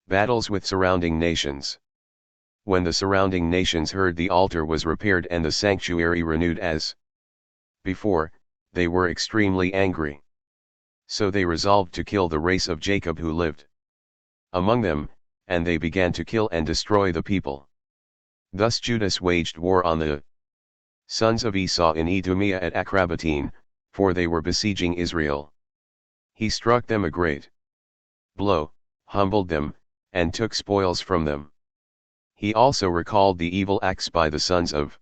Battles with surrounding nations. When the surrounding nations heard the altar was repaired and the sanctuary renewed as before, they were extremely angry. So they resolved to kill the race of Jacob who lived among them, and they began to kill and destroy the people. Thus Judas waged war on the sons of Esau in Idumea at Akrabatene, for they were besieging Israel. He struck them a great blow, humbled them, and took spoils from them. He also recalled the evil acts by the sons of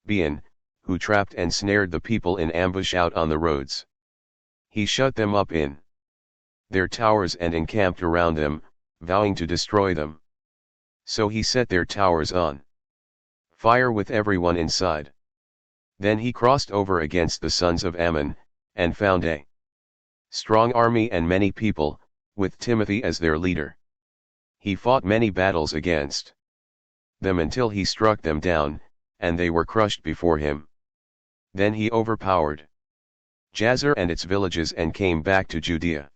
Bean, who trapped and snared the people in ambush out on the roads. He shut them up in their towers and encamped around them, vowing to destroy them. So he set their towers on fire with everyone inside. Then he crossed over against the sons of Ammon, and found a strong army and many people, with Timothy as their leader. He fought many battles against them until he struck them down, and they were crushed before him. Then he overpowered Jazer and its villages and came back to Judea.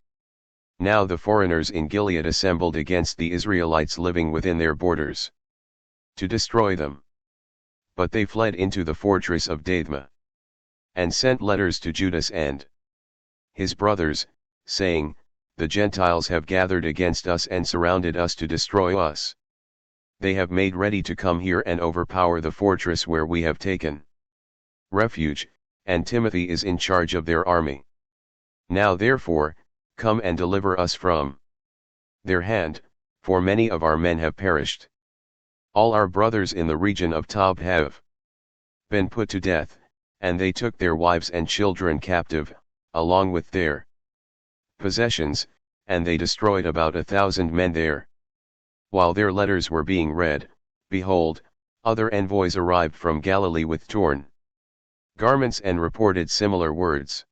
Now the foreigners in Gilead assembled against the Israelites living within their borders, to destroy them. But they fled into the fortress of Dathma, and sent letters to Judas and his brothers, saying, "The Gentiles have gathered against us and surrounded us to destroy us. They have made ready to come here and overpower the fortress where we have taken refuge, and Timothy is in charge of their army. Now therefore, come and deliver us from their hand, for many of our men have perished. All our brothers in the region of Tob have been put to death, and they took their wives and children captive, along with their possessions, and they destroyed about 1,000 men there." While their letters were being read, behold, other envoys arrived from Galilee with torn garments and reported similar words,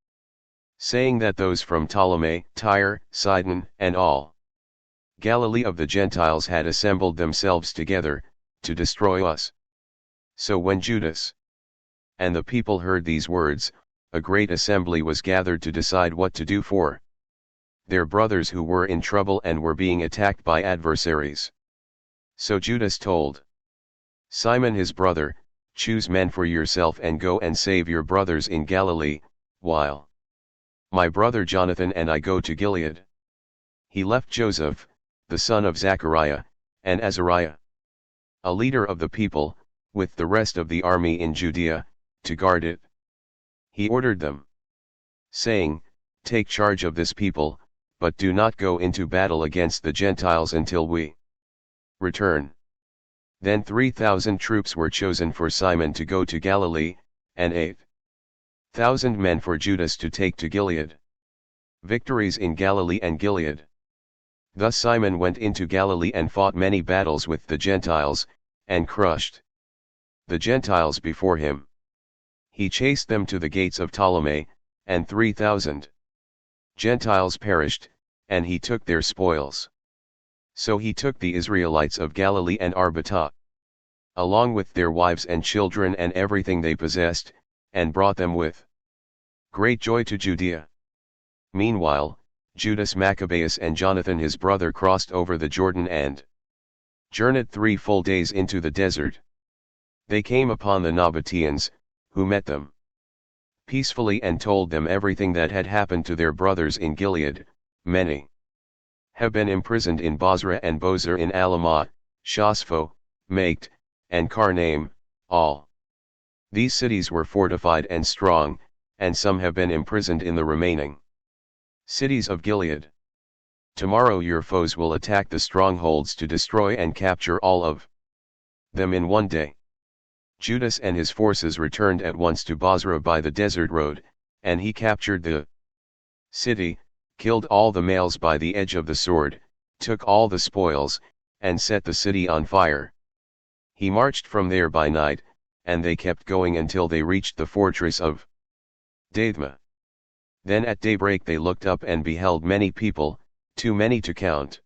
saying that those from Ptolemy, Tyre, Sidon, and all Galilee of the Gentiles had assembled themselves together, to destroy us. So when Judas and the people heard these words, a great assembly was gathered to decide what to do for their brothers who were in trouble and were being attacked by adversaries. So Judas told Simon his brother, "Choose men for yourself and go and save your brothers in Galilee, while my brother Jonathan and I go to Gilead." He left Joseph, the son of Zachariah, and Azariah, a leader of the people, with the rest of the army in Judea, to guard it. He ordered them, saying, "Take charge of this people, but do not go into battle against the Gentiles until we return." Then 3,000 troops were chosen for Simon to go to Galilee, and 8,000 men for Judas to take to Gilead. Victories in Galilee and Gilead. Thus Simon went into Galilee and fought many battles with the Gentiles, and crushed the Gentiles before him. He chased them to the gates of Ptolemy, and 3,000 Gentiles perished, and he took their spoils. So he took the Israelites of Galilee and Arbatah, along with their wives and children and everything they possessed, and brought them with great joy to Judea. Meanwhile, Judas Maccabeus and Jonathan his brother crossed over the Jordan and journeyed 3 full days into the desert. They came upon the Nabateans, who met them peacefully and told them everything that had happened to their brothers in Gilead. Many have been imprisoned in Bozrah and Bozer in Alamah, Shospho, Maked, and Karnaim. All these cities were fortified and strong, and some have been imprisoned in the remaining cities of Gilead. Tomorrow your foes will attack the strongholds to destroy and capture all of them in one day. Judas and his forces returned at once to Bozrah by the desert road, and he captured the city, killed all the males by the edge of the sword, took all the spoils, and set the city on fire. He marched from there by night, and they kept going until they reached the fortress of Dathma. Then at daybreak they looked up and beheld many people, too many to count,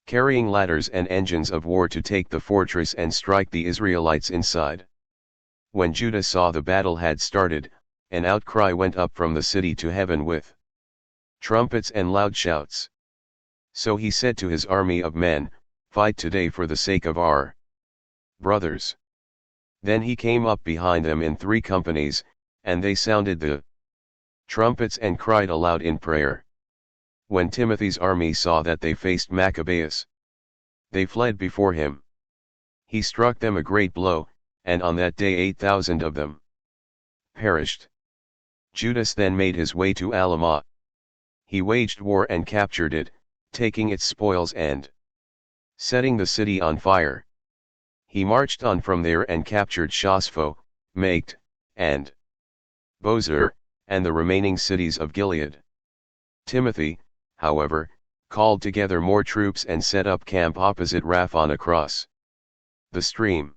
carrying ladders and engines of war to take the fortress and strike the Israelites inside. When Judah saw the battle had started, an outcry went up from the city to heaven with trumpets and loud shouts. So he said to his army of men, "Fight today for the sake of our brothers." Then he came up behind them in 3 companies, and they sounded the trumpets and cried aloud in prayer. When Timothy's army saw that they faced Maccabeus, they fled before him. He struck them a great blow, and on that day 8,000 of them perished. Judas then made his way to Alamah. He waged war and captured it, taking its spoils and setting the city on fire. He marched on from there and captured Shospho, Maked, and Bozrah, and the remaining cities of Gilead. Timothy, however, called together more troops and set up camp opposite Raphon across the stream.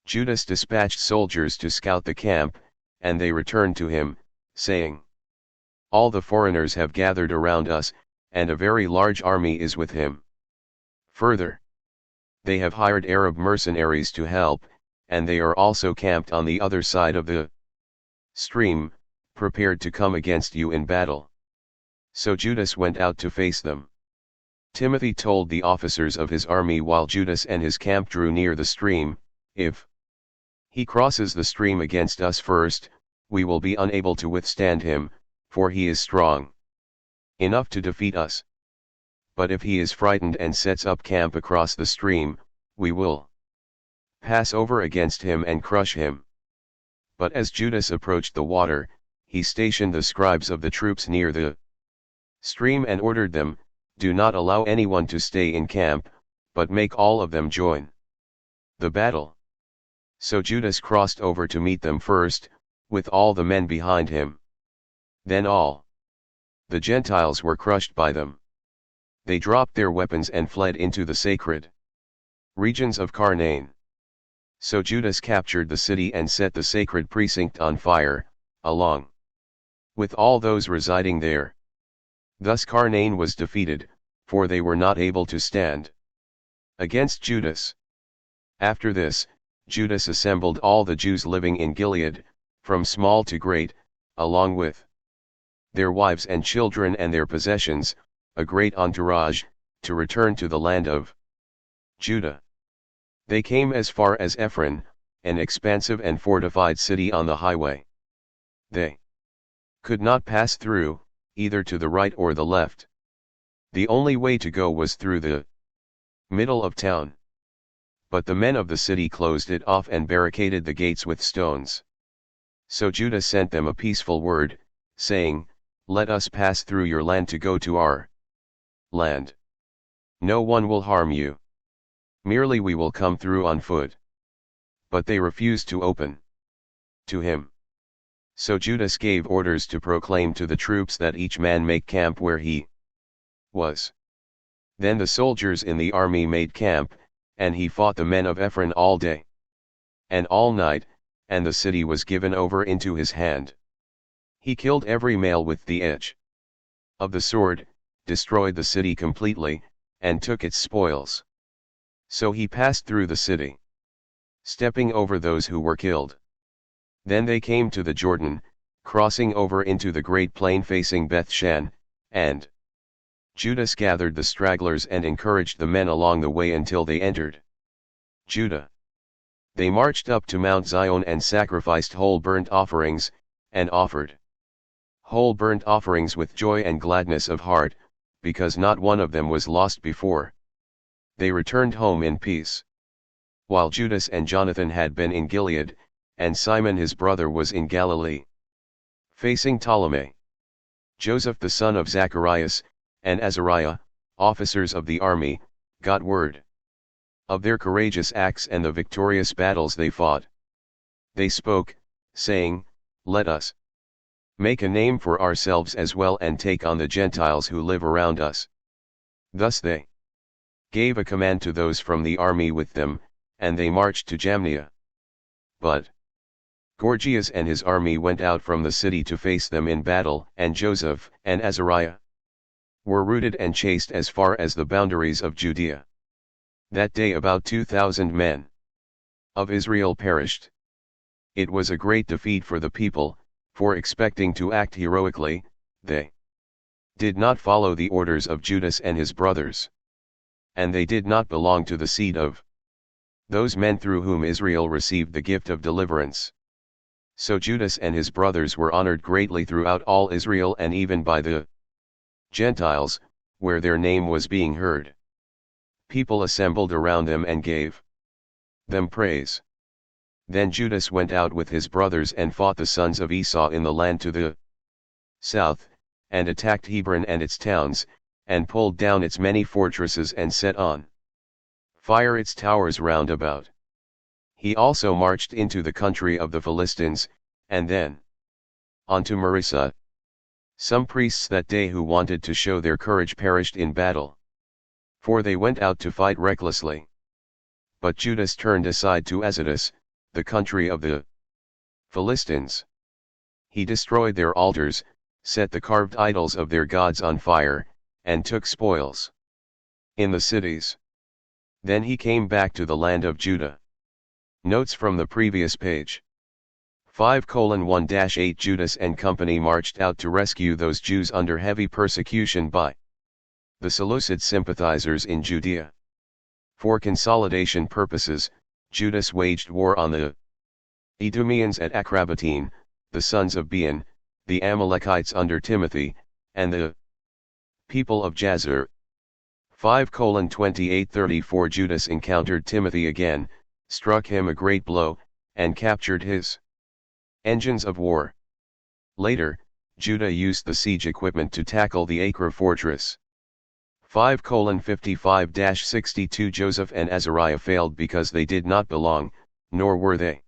Judas dispatched soldiers to scout the camp, and they returned to him, saying, "All the foreigners have gathered around us, and a very large army is with him. Further, they have hired Arab mercenaries to help, and they are also camped on the other side of the stream, prepared to come against you in battle." So Judas went out to face them. Timothy told the officers of his army while Judas and his camp drew near the stream, "If he crosses the stream against us first, we will be unable to withstand him, for he is strong enough to defeat us. But if he is frightened and sets up camp across the stream, we will pass over against him and crush him." But as Judas approached the water, he stationed the scribes of the troops near the stream and ordered them, "Do not allow anyone to stay in camp, but make all of them join the battle." So Judas crossed over to meet them first, with all the men behind him. Then all the Gentiles were crushed by them. They dropped their weapons and fled into the sacred regions of Carnain. So Judas captured the city and set the sacred precinct on fire, along with all those residing there. Thus Carnain was defeated, for they were not able to stand against Judas. After this, Judas assembled all the Jews living in Gilead, from small to great, along with their wives and children and their possessions, a great entourage, to return to the land of Judah. They came as far as Ephron, an expansive and fortified city on the highway. They could not pass through, either to the right or the left. The only way to go was through the middle of town. But the men of the city closed it off and barricaded the gates with stones. So Judah sent them a peaceful word, saying, "Let us pass through your land to go to our land. No one will harm you. Merely we will come through on foot." But they refused to open to him. So Judas gave orders to proclaim to the troops that each man make camp where he was. Then the soldiers in the army made camp, and he fought the men of Ephron all day and all night, and the city was given over into his hand. He killed every male with the edge of the sword, destroyed the city completely, and took its spoils. So he passed through the city, stepping over those who were killed. Then they came to the Jordan, crossing over into the great plain facing Beth-shan, and Judas gathered the stragglers and encouraged the men along the way until they entered Judah. They marched up to Mount Zion and sacrificed whole burnt offerings, and offered whole burnt offerings with joy and gladness of heart, because not one of them was lost before. They returned home in peace. While Judas and Jonathan had been in Gilead, and Simon his brother was in Galilee, facing Ptolemy. Joseph the son of Zacharias, and Azariah, officers of the army, got word of their courageous acts and the victorious battles they fought. They spoke, saying, "Let us make a name for ourselves as well and take on the Gentiles who live around us." Thus they gave a command to those from the army with them, and they marched to Jamnia. But Gorgias and his army went out from the city to face them in battle, and Joseph and Azariah were routed and chased as far as the boundaries of Judea. That day about 2,000 men of Israel perished. It was a great defeat for the people, for expecting to act heroically, they did not follow the orders of Judas and his brothers. And they did not belong to the seed of those men through whom Israel received the gift of deliverance. So Judas and his brothers were honored greatly throughout all Israel and even by the Gentiles, where their name was being heard. People assembled around them and gave them praise. Then Judas went out with his brothers and fought the sons of Esau in the land to the south, and attacked Hebron and its towns, and pulled down its many fortresses and set on fire its towers round about. He also marched into the country of the Philistines, and then on to Marissa. Some priests that day who wanted to show their courage perished in battle, for they went out to fight recklessly. But Judas turned aside to Azotus, the country of the Philistines. He destroyed their altars, set the carved idols of their gods on fire, and took spoils in the cities. Then he came back to the land of Judah. Notes from the previous page. 5:1-8 Judas and company marched out to rescue those Jews under heavy persecution by the Seleucid sympathizers in Judea. For consolidation purposes, Judas waged war on the Edomians at Akrabatene, the sons of Bean, the Amalekites under Timothy, and the people of Jazer. 5:28-34 Judas encountered Timothy again, struck him a great blow, and captured his engines of war. Later, Judah used the siege equipment to tackle the Acre fortress. 5:55-62 Joseph and Azariah failed because they did not belong, nor were they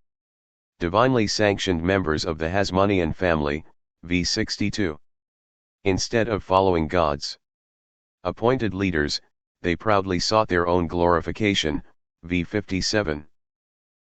divinely sanctioned members of the Hasmonean family, v. 62. Instead of following God's appointed leaders, they proudly sought their own glorification, v. 57.